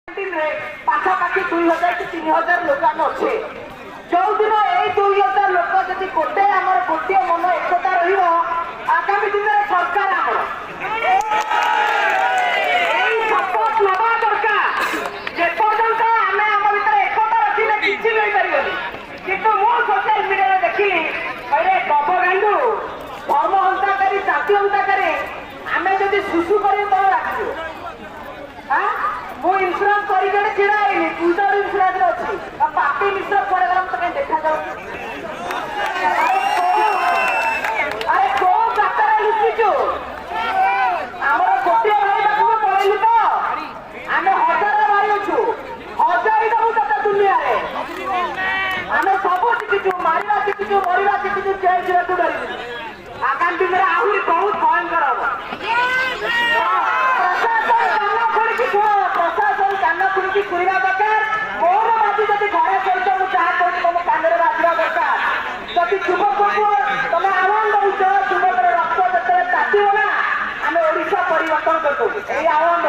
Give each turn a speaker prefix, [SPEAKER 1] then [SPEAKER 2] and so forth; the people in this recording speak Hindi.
[SPEAKER 1] पाखापाखि 2000 कि 3000 लोक अच्छे जो दिन यही 2000 लोक जब गोटे आम गोटे मन एकता रगामी दिन में सरकार सपोर्ट नवा दरकार जेपर्यंत आम आम भर एकता रखिले किसी नहीं पारे कितु सोशल मीडिया देखिली अरे डबगांडू धर्म हंताकारी जाति हंताकारी आम जब शिशु कर रखू मु इन्शुरांस कर छिड़ा पूजा इन्शुरांस अच्छी पार्टी मिश्र पड़े गला तो कहीं देखा जाऊ अरे कौ गातर लुचिचु आम गोटे भाई पाखक पड़ेलु तो आम हजार मारिछु हजार दबू तक दुनिया आम सब शिखिचु मारा शिखिचु मरवा शिखिचु जेल जीवाक डर आगामी दिन में आहरी बहुत भयंकर हम प्रशासन कान खुली शुणा दरकार मोर बाजी जब घरे सहित मुझे जहाँ कह तुम कान में बाजवा दरकार जब युवक को तुम आह्वान दौच युवक रक्त जो तातिब ना आम ओडिशा परिवर्तन कर आह्वान